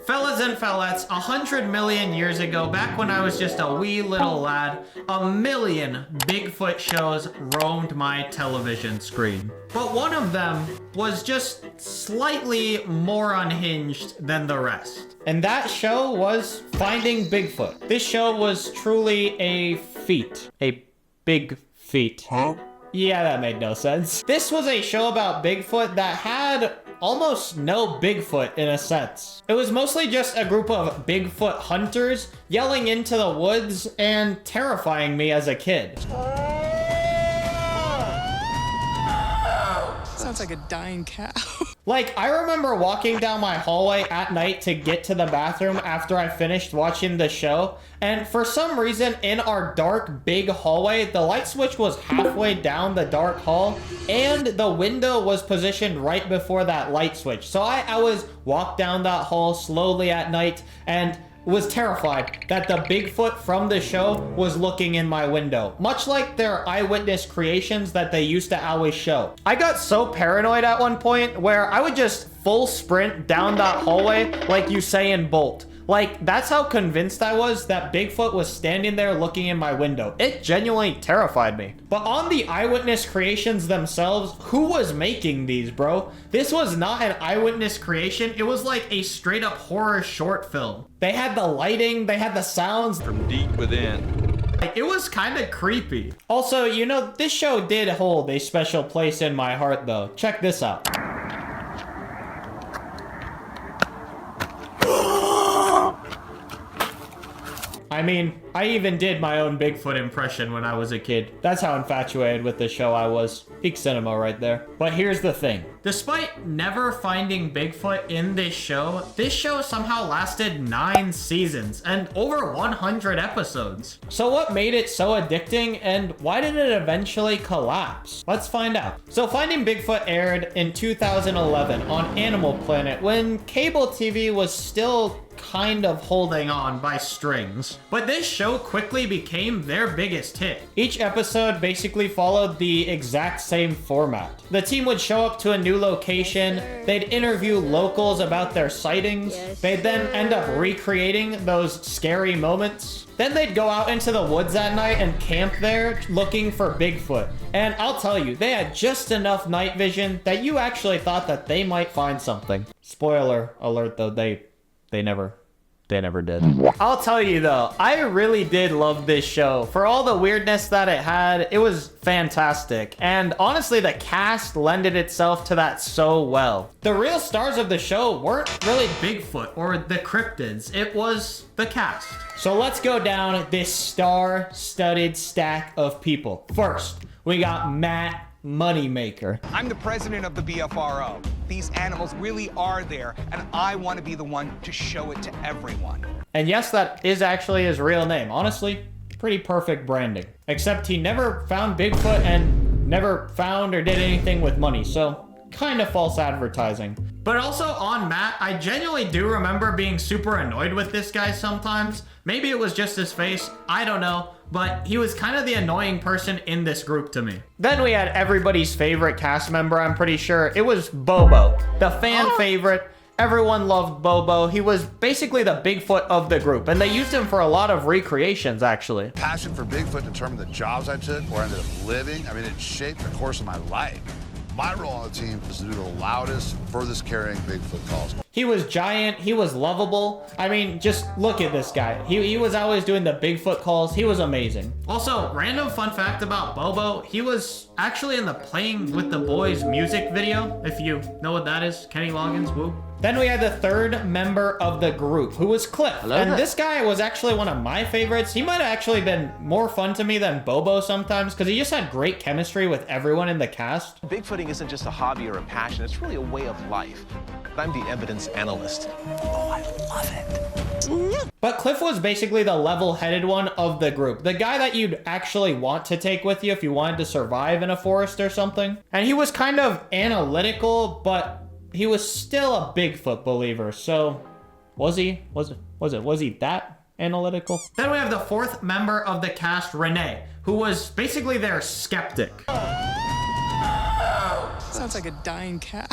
Fellas and fellettes, 100 million years ago, back when I was just a wee little lad, a million Bigfoot shows roamed my television screen. But one of them was just slightly more unhinged than the rest. And that show was Finding Bigfoot. This show was truly a feat. A big feat. Huh? Yeah, that made no sense. This was a show about Bigfoot that had almost no Bigfoot in a sense. It was mostly just a group of Bigfoot hunters yelling into the woods and terrifying me as a kid. Sounds like a dying cow. Like, I remember walking down my hallway at night to get to the bathroom after I finished watching the show, and for some reason in our dark, big hallway, the light switch was halfway down the dark hall, and the window was positioned right before that light switch. So I always walked down that hall slowly at night and was terrified that the Bigfoot from the show was looking in my window, much like their eyewitness creations that they used to always show. I got so paranoid at one point where I would just full sprint down that hallway like Usain Bolt. Like, that's how convinced I was that Bigfoot was standing there looking in my window. It genuinely terrified me. But on the eyewitness creations themselves, who was making these, bro? This was not an eyewitness creation. It was like a straight up horror short film. They had the lighting, they had the sounds from deep within. Like, it was kind of creepy. Also, you know, this show did hold a special place in my heart though. Check this out. I mean, I even did my own Bigfoot impression when I was a kid. That's how infatuated with the show I was. Peak cinema right there. But here's the thing. Despite never finding Bigfoot in this show somehow lasted 9 seasons and over 100 episodes. So what made it so addicting and why did it eventually collapse? Let's find out. So Finding Bigfoot aired in 2011 on Animal Planet when cable TV was still kind of holding on by strings. But this show quickly became their biggest hit. Each episode basically followed the exact same format. The team would show up to a new location, they'd interview locals about their sightings, they'd then end up recreating those scary moments. Then they'd go out into the woods at night and camp there looking for Bigfoot. And I'll tell you, they had just enough night vision that you actually thought that they might find something. Spoiler alert though, they never did. I'll tell you though, I really did love this show. For all the weirdness that it had, it was fantastic. And honestly, the cast lended itself to that so well. The real stars of the show weren't really Bigfoot or the cryptids. It was the cast. So let's go down this star-studded stack of people. First, we got Matt Moneymaker. I'm the president of the BFRO. These animals really are there, and I want to be the one to show it to everyone. And yes, that is actually his real name. Honestly, pretty perfect branding. Except he never found Bigfoot and never found or did anything with money, so kind of false advertising. But also on Matt, I genuinely do remember being super annoyed with this guy sometimes. Maybe it was just his face, I don't know. But he was kind of the annoying person in this group to me. Then we had everybody's favorite cast member, I'm pretty sure. It was Bobo, the fan favorite. Everyone loved Bobo. He was basically the Bigfoot of the group, and they used him for a lot of recreations, actually. Passion for Bigfoot determined the jobs I took, where I ended up living. I mean, it shaped the course of my life. My role on the team was to do the loudest, furthest carrying Bigfoot calls. He was giant, he was lovable. I mean, just look at this guy. He was always doing the Bigfoot calls. He was amazing. Also, random fun fact about Bobo, he was actually in the Playing with the Boys music video, if you know what that is. Kenny Loggins, woo. Then we had the third member of the group, who was Cliff. Hello. And this guy was actually one of my favorites. He might have actually been more fun to me than Bobo sometimes, because he just had great chemistry with everyone in the cast. Bigfooting isn't just a hobby or a passion, it's really a way of life. I'm the evidence analyst. Oh, I love it. But Cliff was basically the level-headed one of the group. The guy that you'd actually want to take with you if you wanted to survive in a forest or something. And he was kind of analytical, but he was still a Bigfoot believer. So was he that analytical? Then we have the fourth member of the cast, Renee, who was basically their skeptic. Sounds like a dying cow.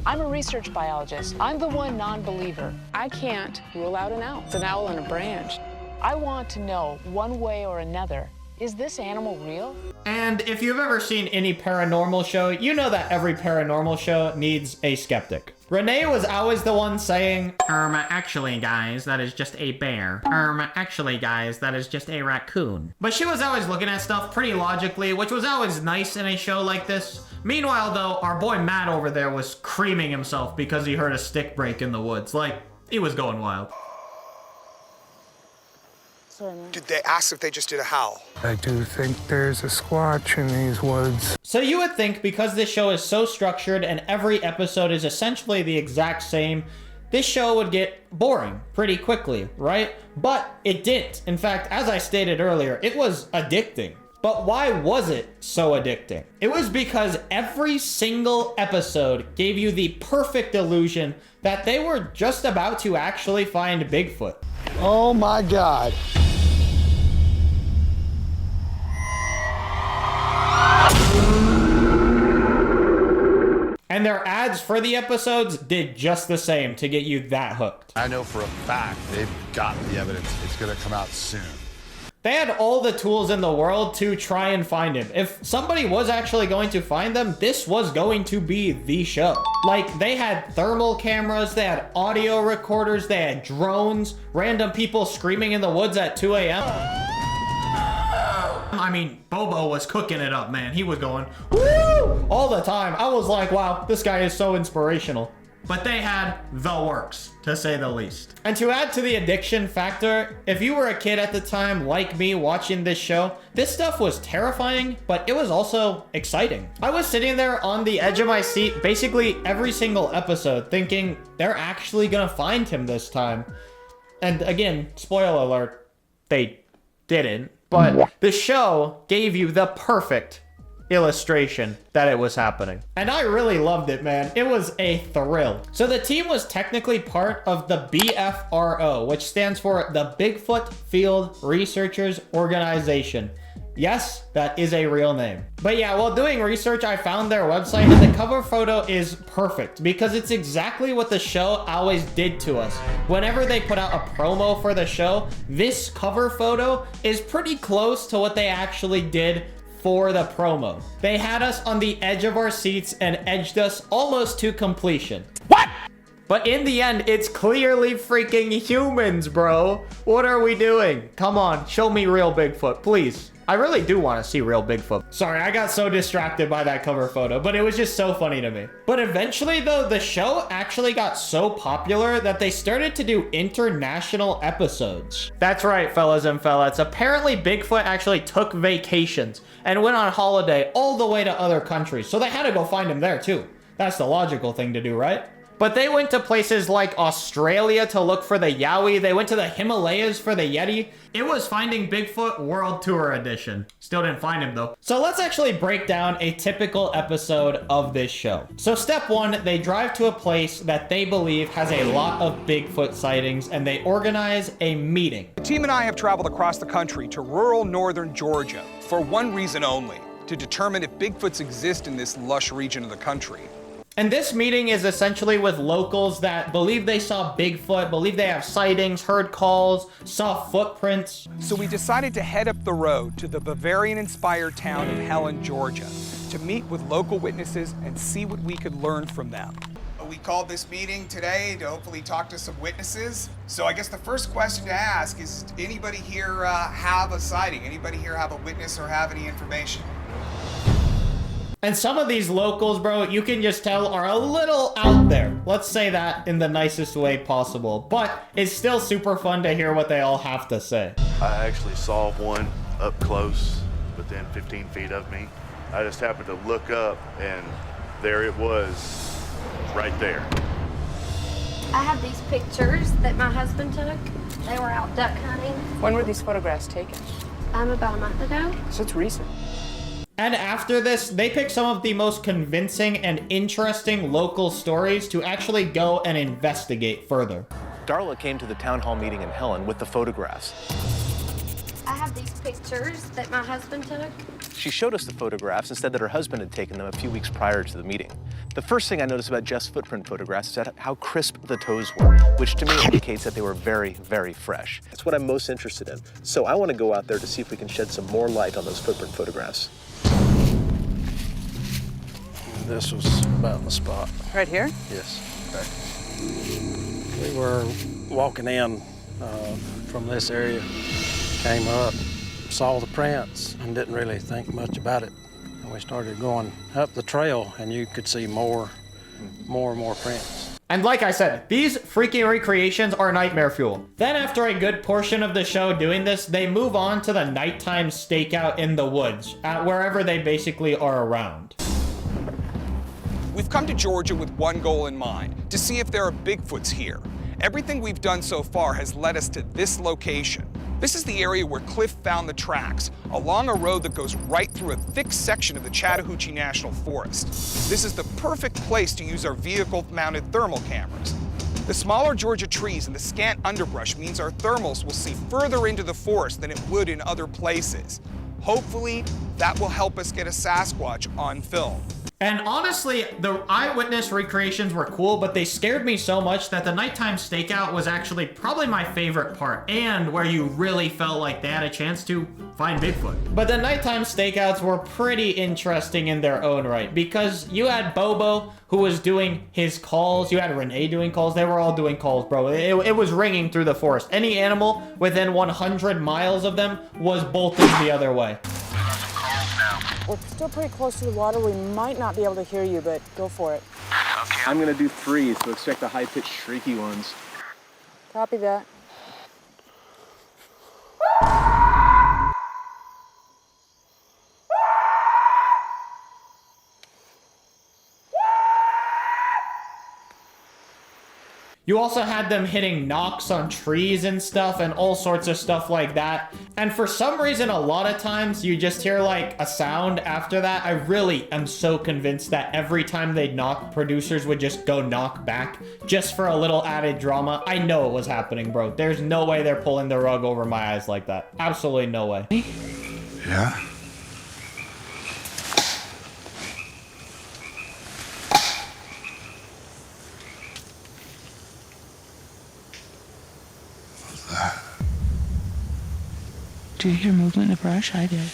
I'm a research biologist. I'm the one non-believer. I can't rule out an owl. It's an owl in a branch. I want to know, one way or another, is this animal real? And if you've ever seen any paranormal show, you know that every paranormal show needs a skeptic. Renee was always the one saying, actually guys, that is just a bear. Actually guys, that is just a raccoon. But she was always looking at stuff pretty logically, which was always nice in a show like this. Meanwhile though, our boy Matt over there was creaming himself because he heard a stick break in the woods. Like, he was going wild. Did they ask if they just did a howl? I do think there's a squatch in these woods. So you would think because this show is so structured and every episode is essentially the exact same, this show would get boring pretty quickly, right? But it didn't. In fact, as I stated earlier, it was addicting. But why was it so addicting? It was because every single episode gave you the perfect illusion that they were just about to actually find Bigfoot. Oh my God. And their ads for the episodes did just the same to get you that hooked. I know for a fact they've got the evidence. It's gonna come out soon. They had all the tools in the world to try and find him. If somebody was actually going to find them, this was going to be the show. Like, they had thermal cameras, they had audio recorders, they had drones, random people screaming in the woods at 2 a.m. I mean, Bobo was cooking it up, man. He was going, woo, all the time. I was like, wow, this guy is so inspirational. But they had the works, to say the least. And to add to the addiction factor, if you were a kid at the time, like me, watching this show, this stuff was terrifying, but it was also exciting. I was sitting there on the edge of my seat, basically every single episode, thinking they're actually gonna find him this time. And again, spoiler alert, they didn't. But the show gave you the perfect illustration that it was happening. And I really loved it, man. It was a thrill. So the team was technically part of the BFRO, which stands for the Bigfoot Field Researchers Organization. Yes, that is a real name. But yeah, while doing research, I found their website and the cover photo is perfect because it's exactly what the show always did to us. Whenever they put out a promo for the show, this cover photo is pretty close to what they actually did for the promo. They had us on the edge of our seats and edged us almost to completion. What? But in the end, it's clearly freaking humans, bro. What are we doing? Come on, show me real Bigfoot, please. I really do want to see real Bigfoot. Sorry, I got so distracted by that cover photo, but it was just so funny to me. But eventually, though, the show actually got so popular that they started to do international episodes. That's right, fellas and fellas. Apparently, Bigfoot actually took vacations and went on holiday all the way to other countries. So they had to go find him there, too. That's the logical thing to do, right? But they went to places like Australia to look for the Yowie. They went to the Himalayas for the Yeti. It was Finding Bigfoot World Tour Edition. Still didn't find him though. So let's actually break down a typical episode of this show. So step one, they drive to a place that they believe has a lot of Bigfoot sightings and they organize a meeting. The team and I have traveled across the country to rural northern Georgia for one reason only, to determine if Bigfoots exist in this lush region of the country. And this meeting is essentially with locals that believe they saw Bigfoot, believe they have sightings, heard calls, saw footprints. So we decided to head up the road to the Bavarian-inspired town of Helen, Georgia, to meet with local witnesses and see what we could learn from them. We called this meeting today to hopefully talk to some witnesses. So I guess the first question to ask is, anybody here have a sighting? Anybody here have a witness or have any information? And some of these locals, bro, you can just tell are a little out there. Let's say that in the nicest way possible. But it's still super fun to hear what they all have to say. I actually saw one up close, within 15 feet of me. I just happened to look up and there it was, right there. I have these pictures that my husband took. They were out duck hunting. When were these photographs taken? About a month ago. So it's recent. And after this, they pick some of the most convincing and interesting local stories to actually go and investigate further. Darla came to the town hall meeting in Helen with the photographs. I have these pictures that my husband took. She showed us the photographs and said that her husband had taken them a few weeks prior to the meeting. The first thing I noticed about Jeff's footprint photographs is how crisp the toes were, which to me indicates that they were very, very fresh. That's what I'm most interested in. So I want to go out there to see if we can shed some more light on those footprint photographs. This was about the spot. Right here? Yes. We were walking in from this area, came up, saw the prints, and didn't really think much about it. And we started going up the trail, and you could see more and more prints. And like I said, these freaking recreations are nightmare fuel. Then after a good portion of the show doing this, they move on to the nighttime stakeout in the woods, at wherever they basically are around. We've come to Georgia with one goal in mind, to see if there are Bigfoots here. Everything we've done so far has led us to this location. This is the area where Cliff found the tracks, along a road that goes right through a thick section of the Chattahoochee National Forest. This is the perfect place to use our vehicle-mounted thermal cameras. The smaller Georgia trees and the scant underbrush means our thermals will see further into the forest than it would in other places. Hopefully, that will help us get a Sasquatch on film. And honestly, the eyewitness recreations were cool, but they scared me so much that the nighttime stakeout was actually probably my favorite part, and where you really felt like they had a chance to find Bigfoot. But the nighttime stakeouts were pretty interesting in their own right, because you had Bobo, who was doing his calls, you had Renee doing calls, they were all doing calls, bro. It was ringing through the forest. Any animal within 100 miles of them was bolting the other way. We're still pretty close to the water. We might not be able to hear you, but go for it. Okay. I'm going to do 3, so expect the high-pitched, shrieky ones. Copy that. You also had them hitting knocks on trees and stuff and all sorts of stuff like that. And for some reason, a lot of times you just hear like a sound after that. I really am so convinced that every time they'd knock, producers would just go knock back just for a little added drama. I know it was happening, bro. There's no way they're pulling the rug over my eyes like that. Absolutely no way. Yeah? Do you hear movement in the brush? I did.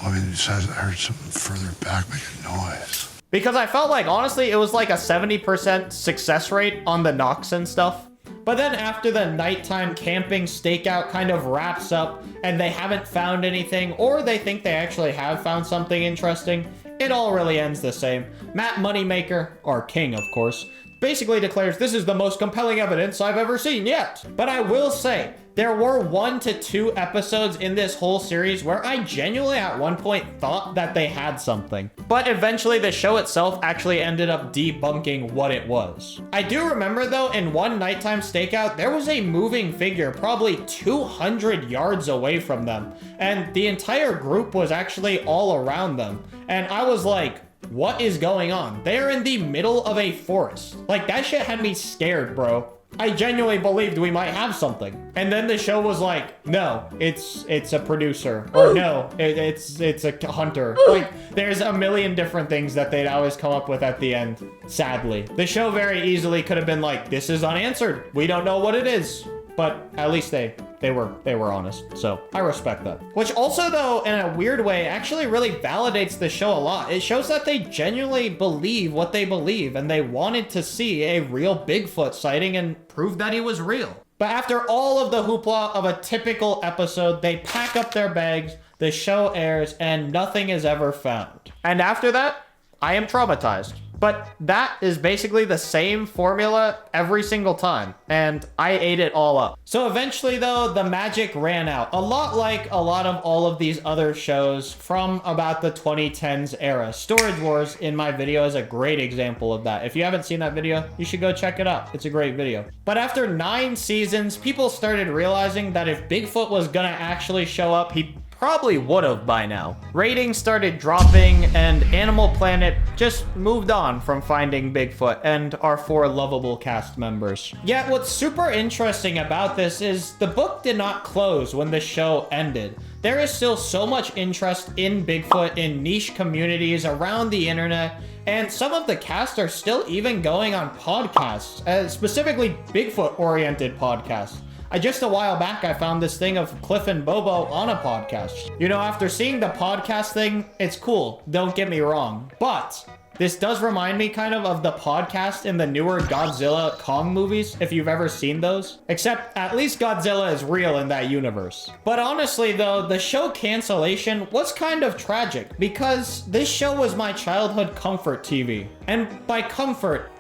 Well, I mean, besides, I heard something further back make a noise. Because I felt like, honestly, it was like a 70% success rate on the knocks and stuff. But then after the nighttime camping stakeout kind of wraps up and they haven't found anything, or they think they actually have found something interesting, it all really ends the same. Matt Moneymaker, our king, of course, basically declares this is the most compelling evidence I've ever seen yet. But I will say, there were 1 to 2 episodes in this whole series where I genuinely at one point thought that they had something. But eventually the show itself actually ended up debunking what it was. I do remember though, in one nighttime stakeout, there was a moving figure probably 200 yards away from them. And the entire group was actually all around them. And I was like, what is going on? They're in the middle of a forest. Like, that shit had me scared, bro. I genuinely believed we might have something. And then the show was like, no, it's a producer. Or no, it's a hunter. Like, there's a million different things that they'd always come up with at the end, sadly. The show very easily could have been like, this is unanswered. We don't know what it is. But at least they were honest, so I respect that. Which also, though, in a weird way, actually really validates the show a lot. It shows that they genuinely believe what they believe, and they wanted to see a real Bigfoot sighting and prove that he was real. But after all of the hoopla of a typical episode, they pack up their bags, the show airs, and nothing is ever found. And after that, I am traumatized. But that is basically the same formula every single time, and I ate it all up. So eventually, though, the magic ran out. A lot like a lot of all of these other shows from about the 2010s era. Storage Wars in my video is a great example of that. If you haven't seen that video, you should go check it out. It's a great video. But after 9 seasons, people started realizing that if Bigfoot was gonna actually show up, he probably would have by now. Ratings started dropping and Animal Planet just moved on from finding Bigfoot and our 4 lovable cast members. Yet what's super interesting about this is the book did not close when the show ended. there is still so much interest in Bigfoot in niche communities around the internet, and some of the cast are still even going on podcasts, specifically Bigfoot-oriented podcasts. Just a while back, I found this thing of Cliff and Bobo on a podcast. You know, after seeing the podcast thing, it's cool, don't get me wrong, but this does remind me kind of the podcast in the newer Godzilla Kong movies, if you've ever seen those. Except, at least Godzilla is real in that universe. But honestly though, the show cancellation was kind of tragic, because this show was my childhood comfort TV. And by comfort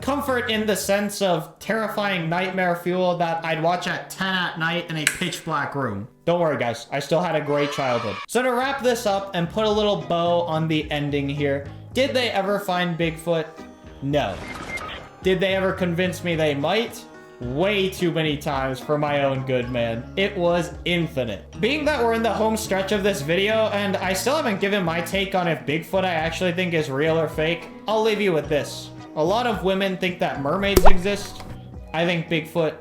in the sense of terrifying nightmare fuel that I'd watch at 10 at night in a pitch black room. Don't worry guys, I still had a great childhood. So to wrap this up and put a little bow on the ending here, did they ever find Bigfoot? No. Did they ever convince me they might? Way too many times for my own good, man. It was infinite. Being that we're in the home stretch of this video, and I still haven't given my take on if Bigfoot I actually think is real or fake, I'll leave you with this. A lot of women think that mermaids exist. I think Bigfoot,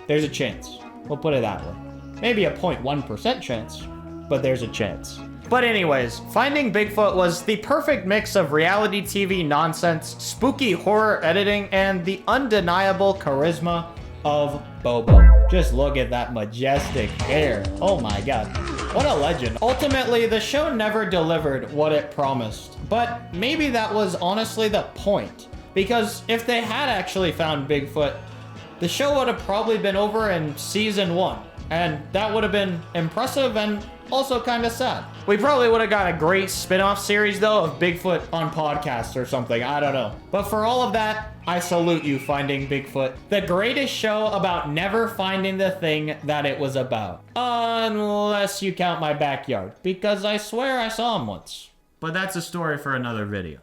there's a chance. We'll put it that way. Maybe a 0.1% chance, but there's a chance. But anyways, finding Bigfoot was the perfect mix of reality TV nonsense, spooky horror editing, and the undeniable charisma of Bobo. Just look at that majestic hair. Oh my god. What a legend. Ultimately, the show never delivered what it promised. But maybe that was honestly the point. Because if they had actually found Bigfoot, the show would have probably been over in season 1. And that would have been impressive and also kind of sad. We probably would have got a great spin-off series though of Bigfoot on podcasts or something, I don't know. But for all of that, I salute you finding Bigfoot. The greatest show about never finding the thing that it was about. Unless you count my backyard, because I swear I saw him once. But that's a story for another video.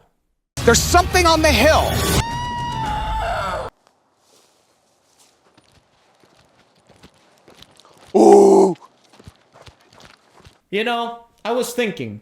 There's something on the hill. Ooh. You know, I was thinking.